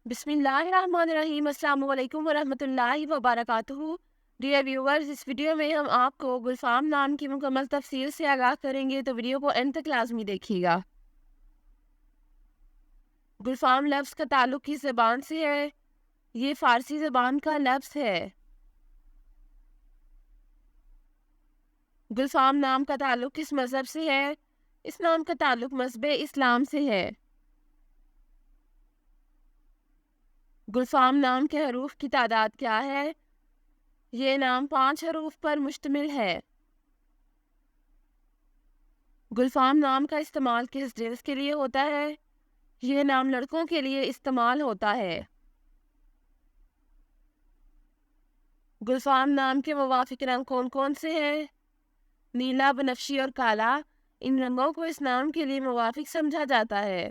بسم اللہ الرحمن الرحیم۔ السلام علیکم ورحمۃ اللہ وبرکاتہ۔ ڈیئر ویورز، اس ویڈیو میں ہم آپ کو گلفام نام کی مکمل تفصیل سے آگاہ کریں گے، تو ویڈیو کو اینڈ تک لازمی دیکھیے گا۔ گلفام لفظ کا تعلق کس زبان سے ہے؟ یہ فارسی زبان کا لفظ ہے۔ گلفام نام کا تعلق کس مذہب سے ہے؟ اس نام کا تعلق مذہب اسلام سے ہے۔ گلفام نام کے حروف کی تعداد کیا ہے؟ یہ نام 5 حروف پر مشتمل ہے۔ گلفام نام کا استعمال کس جنس کے لیے ہوتا ہے؟ یہ نام لڑکوں کے لیے استعمال ہوتا ہے۔ گلفام نام کے موافق رنگ کون کون سے ہیں؟ نیلا، بنفشی اور کالا۔ ان رنگوں کو اس نام کے لیے موافق سمجھا جاتا ہے۔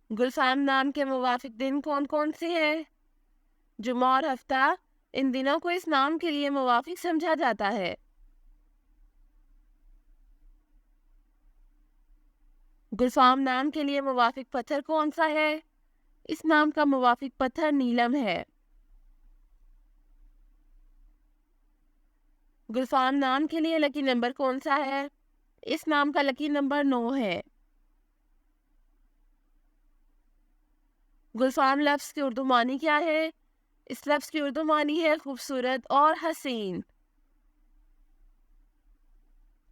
گلفام نام کے موافق دن کون کون سے ہیں؟ جمعہ اور ہفتہ۔ ان دنوں کو اس نام کے لیے موافق سمجھا جاتا ہے۔ گلفام نام کے لیے موافق پتھر کون سا ہے؟ اس نام کا موافق پتھر نیلم ہے۔ گلفام نام کے لیے لکی نمبر کون سا ہے؟ اس نام کا لکی نمبر 9 ہے۔ گلفام لفظ کی اردو معنی کیا ہے؟ اس لفظ کی اردو معنی ہے خوبصورت اور حسین۔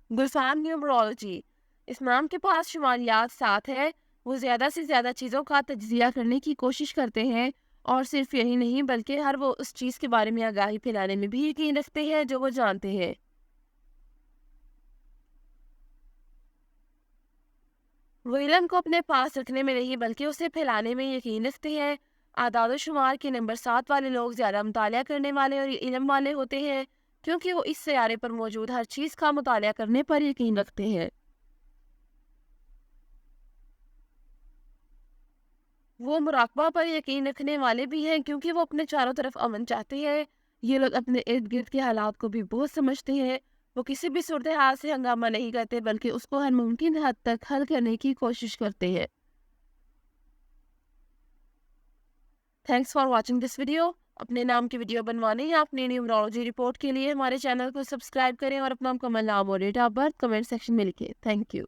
گلفام نیومرولوجی۔ اس نام کے پاس شمالیات 7 ہے۔ وہ زیادہ سے زیادہ چیزوں کا تجزیہ کرنے کی کوشش کرتے ہیں، اور صرف یہی نہیں بلکہ ہر وہ اس چیز کے بارے میں آگاہی پھیلانے میں بھی یقین رکھتے ہیں جو وہ جانتے ہیں۔ وہ علم کو اپنے پاس رکھنے میں نہیں بلکہ اسے پھیلانے میں یقین رکھتے ہیں۔ اعداد و شمار کے نمبر 7 والے لوگ زیادہ مطالعہ کرنے والے اور علم والے ہوتے ہیں، کیونکہ وہ اس سیارے پر موجود ہر چیز کا مطالعہ کرنے پر یقین رکھتے ہیں۔ وہ مراقبہ پر یقین رکھنے والے بھی ہیں، کیونکہ وہ اپنے چاروں طرف امن چاہتے ہیں۔ یہ لوگ اپنے ارد گرد کے حالات کو بھی بہت سمجھتے ہیں۔ وہ کسی بھی صورتحال سے ہنگامہ نہیں کرتے بلکہ اس کو ہر ممکن حد تک حل کرنے کی کوشش کرتے ہیں۔ Thanks for watching this video. اپنے نام کی ویڈیو بنوانے یا اپنی نیومرولوجی رپورٹ کے لیے ہمارے چینل کو سبسکرائب کریں اور اپنا مکمل نام اور date of birth comment section میں لکھیں۔ Thank you.